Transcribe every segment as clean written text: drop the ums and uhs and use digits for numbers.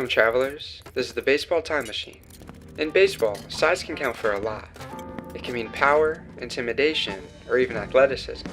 Welcome, travelers. This is the Baseball Time Machine. In baseball, size can count for a lot. It can mean power, intimidation, or even athleticism.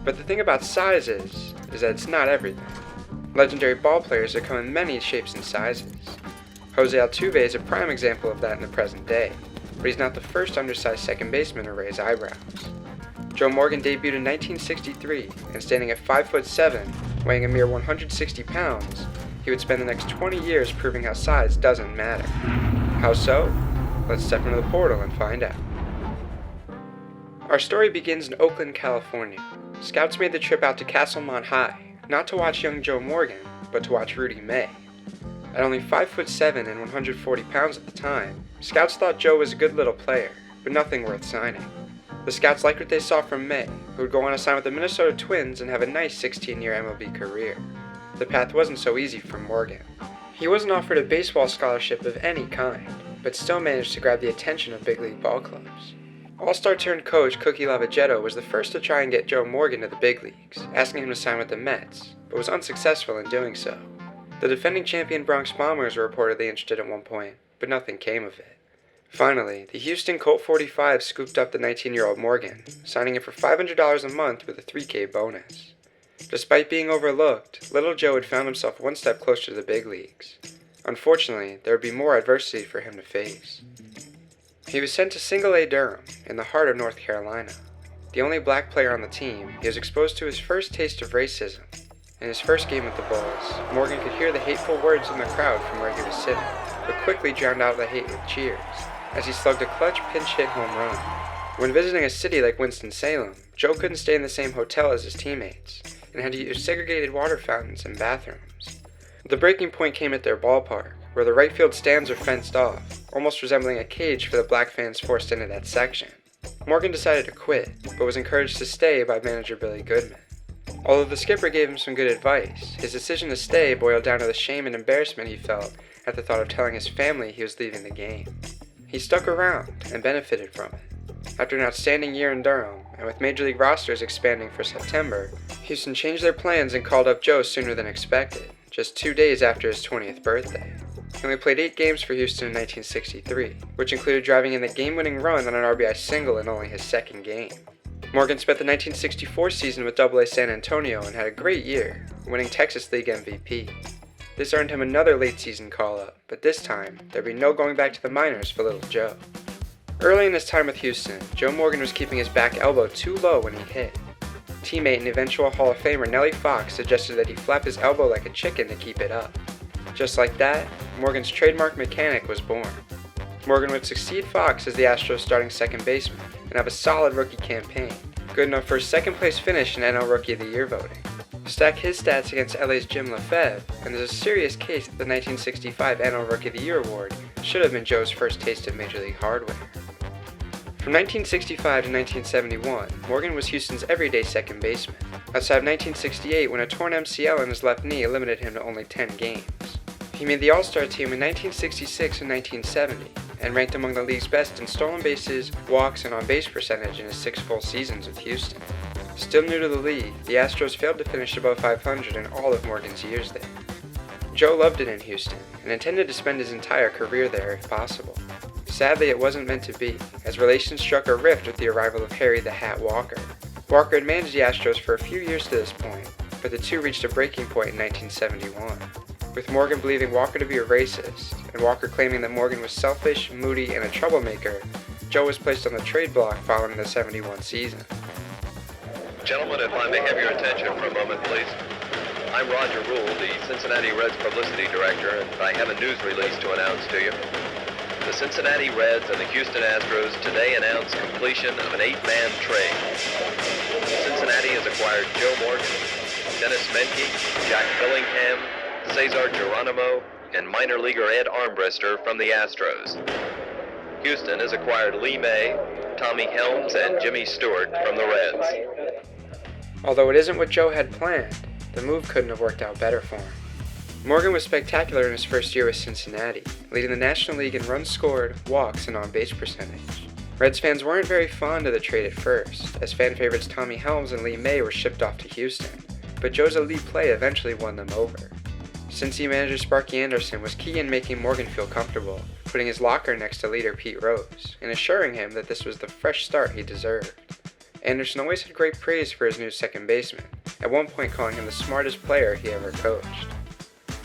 But the thing about size is that it's not everything. Legendary ball players have come in many shapes and sizes. Jose Altuve is a prime example of that in the present day, but he's not the first undersized second baseman to raise eyebrows. Joe Morgan debuted in 1963, and standing at 5'7", weighing a mere 160 pounds, he would spend the next 20 years proving how size doesn't matter. How so? Let's step into the portal and find out. Our story begins in Oakland, California. Scouts made the trip out to Castlemont High, not to watch young Joe Morgan, but to watch Rudy May. At only 5'7" and 140 pounds at the time, scouts thought Joe was a good little player, but nothing worth signing. The scouts liked what they saw from May, who would go on to sign with the Minnesota Twins and have a nice 16-year MLB career. The path wasn't so easy for Morgan. He wasn't offered a baseball scholarship of any kind, but still managed to grab the attention of big league ball clubs. All-star turned coach Cookie Lavagetto was the first to try and get Joe Morgan to the big leagues, asking him to sign with the Mets, but was unsuccessful in doing so. The defending champion Bronx Bombers were reportedly interested at one point, but nothing came of it. Finally, the Houston Colt 45 scooped up the 19-year-old Morgan, signing him for $500 a month with a $3K bonus. Despite being overlooked, little Joe had found himself one step closer to the big leagues. Unfortunately, there would be more adversity for him to face. He was sent to Single-A Durham, in the heart of North Carolina. The only black player on the team, he was exposed to his first taste of racism. In his first game with the Bulls, Morgan could hear the hateful words in the crowd from where he was sitting, but quickly drowned out the hate with cheers, as he slugged a clutch pinch-hit home run. When visiting a city like Winston-Salem, Joe couldn't stay in the same hotel as his teammates, and had to use segregated water fountains and bathrooms. The breaking point came at their ballpark, where the right field stands are fenced off, almost resembling a cage for the black fans forced into that section. Morgan decided to quit, but was encouraged to stay by manager Billy Goodman. Although the skipper gave him some good advice, his decision to stay boiled down to the shame and embarrassment he felt at the thought of telling his family he was leaving the game. He stuck around and benefited from it. After an outstanding year in Durham, and with Major League rosters expanding for September, Houston changed their plans and called up Joe sooner than expected, just 2 days after his 20th birthday. He only played 8 games for Houston in 1963, which included driving in the game-winning run on an RBI single in only his second game. Morgan spent the 1964 season with AA San Antonio and had a great year, winning Texas League MVP. This earned him another late-season call-up, but this time, there'd be no going back to the minors for little Joe. Early in his time with Houston, Joe Morgan was keeping his back elbow too low when he hit. Teammate and eventual Hall of Famer Nellie Fox suggested that he flap his elbow like a chicken to keep it up. Just like that, Morgan's trademark mechanic was born. Morgan would succeed Fox as the Astros' starting second baseman and have a solid rookie campaign, good enough for a second-place finish in NL Rookie of the Year voting. Stack his stats against LA's Jim Lefebvre, and there's a serious case that the 1965 NL Rookie of the Year award should have been Joe's first taste of Major League hardware. From 1965 to 1971, Morgan was Houston's everyday second baseman, outside of 1968 when a torn MCL in his left knee limited him to only 10 games. He made the All-Star team in 1966 and 1970, and ranked among the league's best in stolen bases, walks, and on-base percentage in his 6 full seasons with Houston. Still new to the league, the Astros failed to finish above 500 in all of Morgan's years there. Joe loved it in Houston, and intended to spend his entire career there if possible. Sadly, it wasn't meant to be, as relations struck a rift with the arrival of Harry the Hat Walker. Walker had managed the Astros for a few years to this point, but the two reached a breaking point in 1971. With Morgan believing Walker to be a racist, and Walker claiming that Morgan was selfish, moody, and a troublemaker, Joe was placed on the trade block following the 71 season. Gentlemen, if I may have your attention for a moment, please. I'm Roger Rule, the Cincinnati Reds publicity director, and I have a news release to announce to you. The Cincinnati Reds and the Houston Astros today announced completion of an 8-man trade. Cincinnati has acquired Joe Morgan, Dennis Menke, Jack Billingham, Cesar Geronimo, and minor leaguer Ed Armbrister from the Astros. Houston has acquired Lee May, Tommy Helms, and Jimmy Stewart from the Reds. Although it isn't what Joe had planned, the move couldn't have worked out better for him. Morgan was spectacular in his first year with Cincinnati, leading the National League in runs scored, walks, and on-base percentage. Reds fans weren't very fond of the trade at first, as fan favorites Tommy Helms and Lee May were shipped off to Houston, but Joe's elite play eventually won them over. Cincy manager Sparky Anderson was key in making Morgan feel comfortable, putting his locker next to leader Pete Rose, and assuring him that this was the fresh start he deserved. Anderson always had great praise for his new second baseman, at one point calling him the smartest player he ever coached.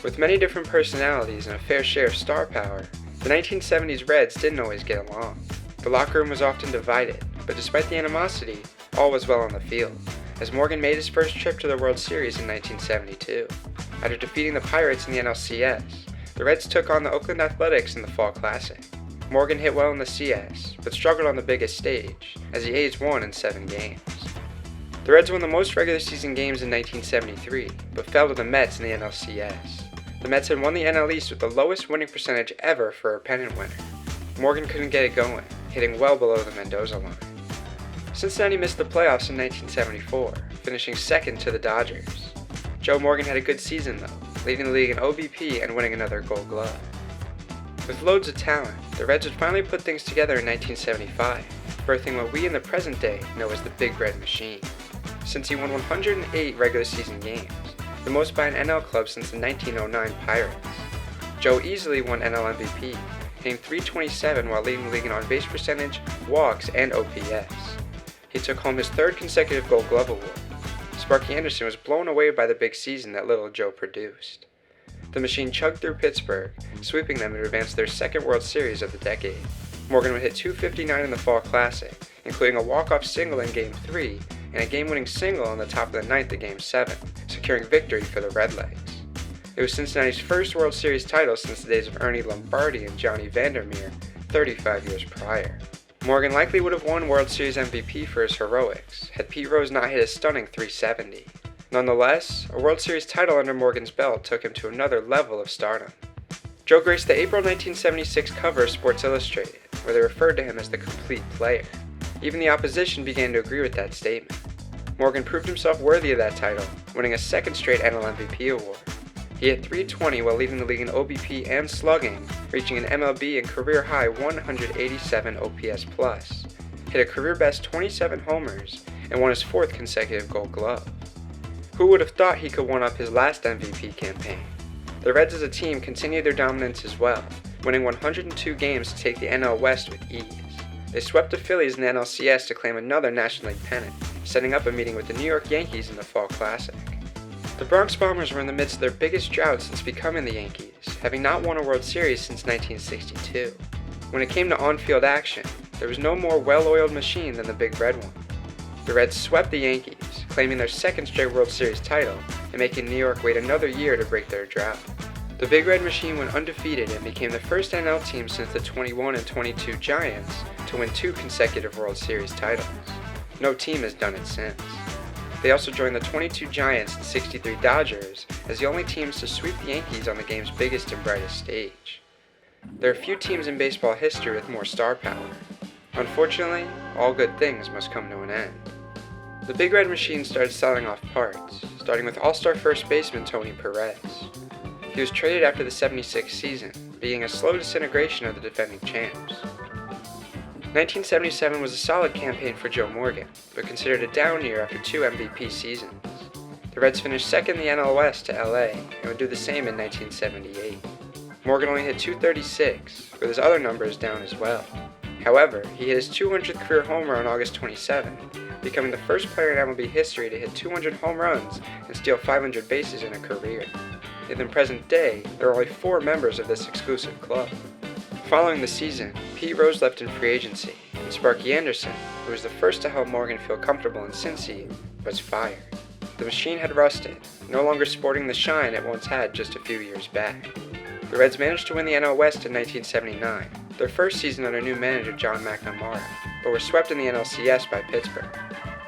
With many different personalities and a fair share of star power, the 1970s Reds didn't always get along. The locker room was often divided, but despite the animosity, all was well on the field, as Morgan made his first trip to the World Series in 1972. After defeating the Pirates in the NLCS, the Reds took on the Oakland Athletics in the Fall Classic. Morgan hit well in the CS, but struggled on the biggest stage, as the A's won in 7 games. The Reds won the most regular season games in 1973, but fell to the Mets in the NLCS. The Mets had won the NL East with the lowest winning percentage ever for a pennant winner. Morgan couldn't get it going, hitting well below the Mendoza line. Cincinnati missed the playoffs in 1974, finishing second to the Dodgers. Joe Morgan had a good season though, leading the league in OBP and winning another Gold Glove. With loads of talent, the Reds would finally put things together in 1975, birthing what we in the present day know as the Big Red Machine. Since he won 108 regular season games, the most by an NL club since the 1909 Pirates. Joe easily won NL MVP, hitting .327 while leading the league in on-base percentage, walks, and OPS. He took home his 3rd consecutive Gold Glove award. Sparky Anderson was blown away by the big season that little Joe produced. The Machine chugged through Pittsburgh, sweeping them to advance to their 2nd World Series of the decade. Morgan would hit .259 in the Fall Classic, including a walk-off single in Game 3 and a game-winning single on the top of the 9th in Game 7, securing victory for the Redlegs. It was Cincinnati's first World Series title since the days of Ernie Lombardi and Johnny Vandermeer 35 years prior. Morgan likely would have won World Series MVP for his heroics, had Pete Rose not hit a stunning .370. Nonetheless, a World Series title under Morgan's belt took him to another level of stardom. Joe graced the April 1976 cover of Sports Illustrated, where they referred to him as the complete player. Even the opposition began to agree with that statement. Morgan proved himself worthy of that title, winning a 2nd straight NL MVP award. He hit .320 while leading the league in OBP and slugging, reaching an MLB and career-high 187 OPS+, hit a career-best 27 homers, and won his 4th consecutive Gold Glove. Who would have thought he could one-up his last MVP campaign? The Reds as a team continued their dominance as well, winning 102 games to take the NL West with ease. They swept the Phillies in the NLCS to claim another National League pennant, setting up a meeting with the New York Yankees in the Fall Classic. The Bronx Bombers were in the midst of their biggest drought since becoming the Yankees, having not won a World Series since 1962. When it came to on-field action, there was no more well-oiled machine than the Big Red one. The Reds swept the Yankees, claiming their 2nd straight World Series title and making New York wait another year to break their drought. The Big Red Machine went undefeated and became the first NL team since the 21 and 22 Giants to win 2 consecutive World Series titles. No team has done it since. They also joined the 22 Giants and 63 Dodgers as the only teams to sweep the Yankees on the game's biggest and brightest stage. There are few teams in baseball history with more star power. Unfortunately, all good things must come to an end. The Big Red Machine started selling off parts, starting with All-Star first baseman Tony Perez. He was traded after the '76 season, being a slow disintegration of the defending champs. 1977 was a solid campaign for Joe Morgan, but considered a down year after 2 MVP seasons. The Reds finished 2nd in the NL West to LA, and would do the same in 1978. Morgan only hit .236, with his other numbers down as well. However, he hit his 200th career homer on August 27, becoming the first player in MLB history to hit 200 home runs and steal 500 bases in a career. In the present day, there are only 4 members of this exclusive club. Following the season, Pete Rose left in free agency, and Sparky Anderson, who was the first to help Morgan feel comfortable in Cincy, was fired. The machine had rusted, no longer sporting the shine it once had just a few years back. The Reds managed to win the NL West in 1979, their first season under new manager John McNamara, but were swept in the NLCS by Pittsburgh.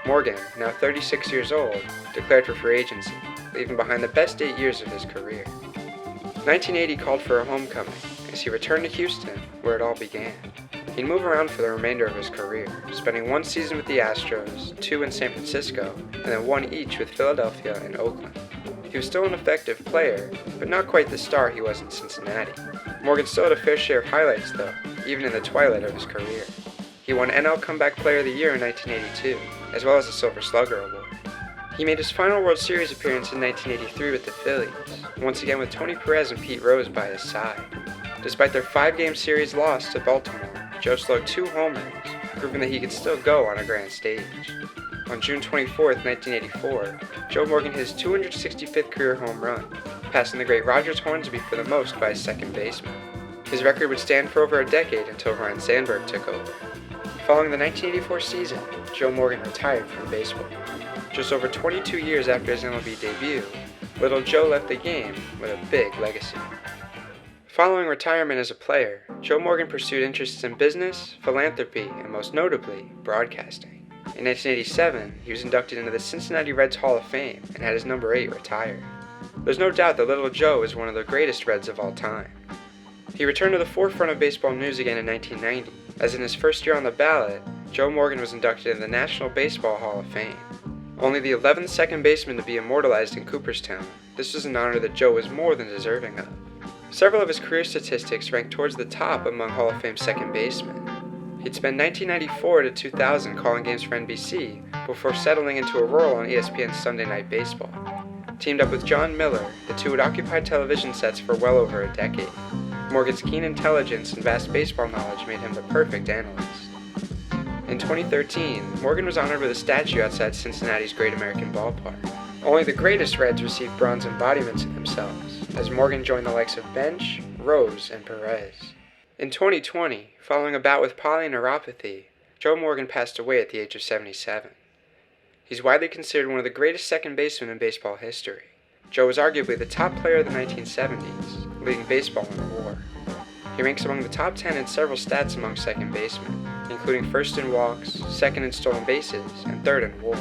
Morgan, now 36 years old, declared for free agency, leaving behind the best 8 years of his career. 1980 called for a homecoming, as he returned to Houston, where it all began. He'd move around for the remainder of his career, spending 1 season with the Astros, 2 in San Francisco, and then 1 each with Philadelphia and Oakland. He was still an effective player, but not quite the star he was in Cincinnati. Morgan still had a fair share of highlights though, even in the twilight of his career. He won NL Comeback Player of the Year in 1982, as well as the Silver Slugger Award. He made his final World Series appearance in 1983 with the Phillies, once again with Tony Perez and Pete Rose by his side. Despite their 5-game series loss to Baltimore, Joe slugged 2 homers, proving that he could still go on a grand stage. On June 24, 1984, Joe Morgan hit his 265th career home run, passing the great Rogers Hornsby for the most by his second baseman. His record would stand for over a decade until Ryan Sandberg took over. Following the 1984 season, Joe Morgan retired from baseball. Just over 22 years after his MLB debut, Little Joe left the game with a big legacy. Following retirement as a player, Joe Morgan pursued interests in business, philanthropy, and most notably, broadcasting. In 1987, he was inducted into the Cincinnati Reds Hall of Fame and had his number 8 retired. There's no doubt that Little Joe is one of the greatest Reds of all time. He returned to the forefront of baseball news again in 1990, as in his first year on the ballot, Joe Morgan was inducted into the National Baseball Hall of Fame. Only the 11th second baseman to be immortalized in Cooperstown, this was an honor that Joe was more than deserving of. Several of his career statistics ranked towards the top among Hall of Fame second basemen. He'd spent 1994 to 2000 calling games for NBC before settling into a role on ESPN's Sunday Night Baseball. Teamed up with John Miller, the two had occupied television sets for well over a decade. Morgan's keen intelligence and vast baseball knowledge made him the perfect analyst. In 2013, Morgan was honored with a statue outside Cincinnati's Great American Ballpark. Only the greatest Reds received bronze embodiments of themselves, as Morgan joined the likes of Bench, Rose, and Perez. In 2020, following a bout with polyneuropathy, Joe Morgan passed away at the age of 77. He's widely considered one of the greatest second basemen in baseball history. Joe was arguably the top player of the 1970s, leading baseball in WAR. He ranks among the top 10 in several stats among second basemen, including first in walks, second in stolen bases, and third in WAR.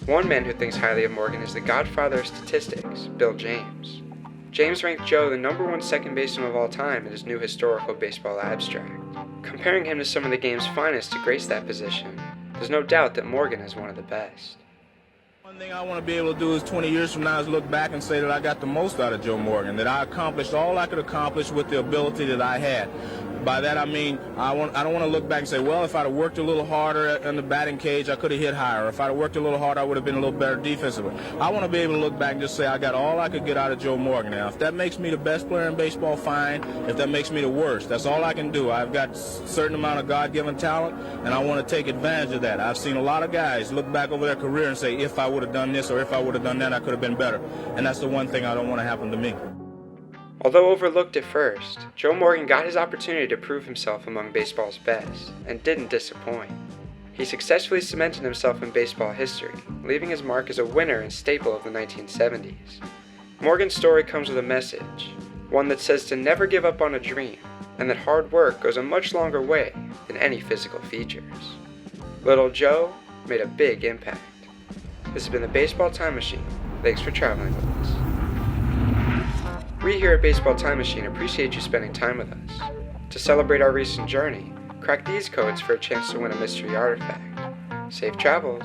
One man who thinks highly of Morgan is the godfather of statistics, Bill James. James ranked Joe the number 1 second baseman of all time in his new historical baseball abstract. Comparing him to some of the game's finest to grace that position, there's no doubt that Morgan is one of the best. One thing I want to be able to do is 20 years from now is look back and say that I got the most out of Joe Morgan, that I accomplished all I could accomplish with the ability that I had. By that I mean I don't want to look back and say, well, if I'd have worked a little harder in the batting cage, I could have hit higher. If I'd have worked a little harder, I would have been a little better defensively. I want to be able to look back and just say I got all I could get out of Joe Morgan. Now, if that makes me the best player in baseball, fine. If that makes me the worst, that's all I can do. I've got a certain amount of God-given talent, and I want to take advantage of that. I've seen a lot of guys look back over their career and say, if I would have done this or if I would have done that, I could have been better. And that's the one thing I don't want to happen to me. Although overlooked at first, Joe Morgan got his opportunity to prove himself among baseball's best, and didn't disappoint. He successfully cemented himself in baseball history, leaving his mark as a winner and staple of the 1970s. Morgan's story comes with a message, one that says to never give up on a dream, and that hard work goes a much longer way than any physical features. Little Joe made a big impact. This has been the Baseball Time Machine. Thanks for traveling with us. We here at Baseball Time Machine appreciate you spending time with us. To celebrate our recent journey, crack these codes for a chance to win a mystery artifact. Safe travels!